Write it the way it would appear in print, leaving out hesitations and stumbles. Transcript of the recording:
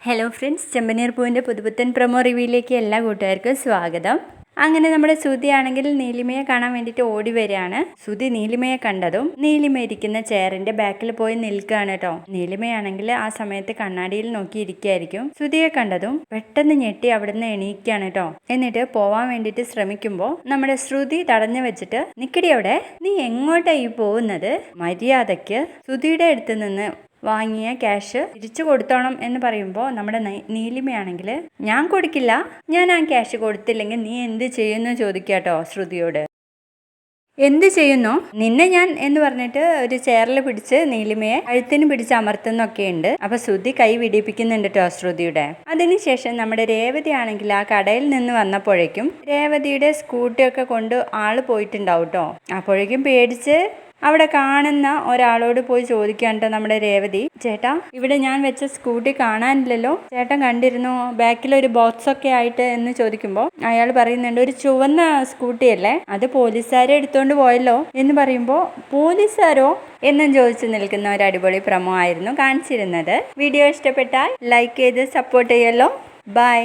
Hello friends, ചെമ്പനീർ പൂവിൻ്റെ പുതുപുത്തൻ promo റിവ്യൂയിലേക്ക് എല്ലാ കൂട്ടുകാർക്കും സ്വാഗതം. അങ്ങനെ നമ്മുടെ ശ്രുതി ആണെങ്കിൽ നീലിമയെ കാണാൻ വേണ്ടിയിട്ട് ഓടി വരികയാണ്. ശ്രുതി നീലിമയെ കണ്ടതും നീലിമ ഇരിക്കുന്ന ചെയറിന്റെ ബാക്കിൽ പോയി നിൽക്കുകയാണ് കേട്ടോ. നീലിമയാണെങ്കിൽ ആ സമയത്ത് കണ്ണാടിയിൽ നോക്കിയിരിക്കുകയായിരിക്കും. ശ്രുതിയെ കണ്ടതും പെട്ടെന്ന് ഞെട്ടി അവിടുന്ന് എണീക്കുകയാണ് കേട്ടോ. എന്നിട്ട് പോവാൻ വേണ്ടിയിട്ട് ശ്രമിക്കുമ്പോൾ നമ്മുടെ ശ്രുതി തടഞ്ഞു വെച്ചിട്ട്, നിക്കടി അവിടെ, നീ എങ്ങോട്ടായി പോകുന്നത്? മര്യാദയ്ക്ക് ശ്രുതിയുടെ അടുത്ത് നിന്ന് വാങ്ങിയ ക്യാഷ് തിരിച്ചു കൊടുത്തോണം എന്ന് പറയുമ്പോൾ നമ്മുടെ നീലിമയാണെങ്കിൽ, ഞാൻ കൊടുക്കില്ല, ഞാൻ ആ ക്യാഷ് കൊടുത്തില്ലെങ്കിൽ നീ എന്ത് ചെയ്യുന്നു ചോദിക്കാട്ടോ ശ്രുതിയോട്. എന്ത് ചെയ്യുന്നു നിന്നെ ഞാൻ എന്ന് പറഞ്ഞിട്ട് ഒരു ചെയറിൽ പിടിച്ച് നീലിമയെ കഴുത്തിന് പിടിച്ച് അമർത്തുന്നൊക്കെ ഉണ്ട്. അപ്പൊ ശ്രുതി കൈ വിടിപ്പിക്കുന്നുണ്ട് കേട്ടോ ശ്രുതിയുടെ. അതിനുശേഷം നമ്മുടെ രേവതി ആണെങ്കിൽ ആ കടയിൽ നിന്ന് വന്നപ്പോഴേക്കും രേവതിയുടെ സ്കൂട്ടിയൊക്കെ കൊണ്ട് ആള് പോയിട്ടുണ്ടാവും കേട്ടോ. അപ്പോഴേക്കും പേടിച്ച് അവിടെ കാണുന്ന ഒരാളോട് പോയി ചോദിക്കാൻ കേട്ടോ നമ്മുടെ രേവതി, ചേട്ടാ ഇവിടെ ഞാൻ വെച്ച സ്കൂട്ടി കാണാനില്ലല്ലോ, ചേട്ടൻ കണ്ടിരുന്നോ ബാക്കിലൊരു ബോക്സ് ഒക്കെ ആയിട്ട് എന്ന് ചോദിക്കുമ്പോൾ അയാൾ പറയുന്നുണ്ട്, ഒരു ചുവന്ന സ്കൂട്ടിയല്ലേ, അത് പോലീസുകാരെ എടുത്തോണ്ട് പോയല്ലോ എന്ന് പറയുമ്പോൾ, പോലീസുകാരോ എന്നും ചോദിച്ചു നിൽക്കുന്ന ഒരു അടിപൊളി പ്രൊമോ ആയിരുന്നു കാണിച്ചിരുന്നത്. വീഡിയോ ഇഷ്ടപ്പെട്ടാൽ ലൈക്ക് ചെയ്ത് സപ്പോർട്ട് ചെയ്യല്ലോ. ബൈ.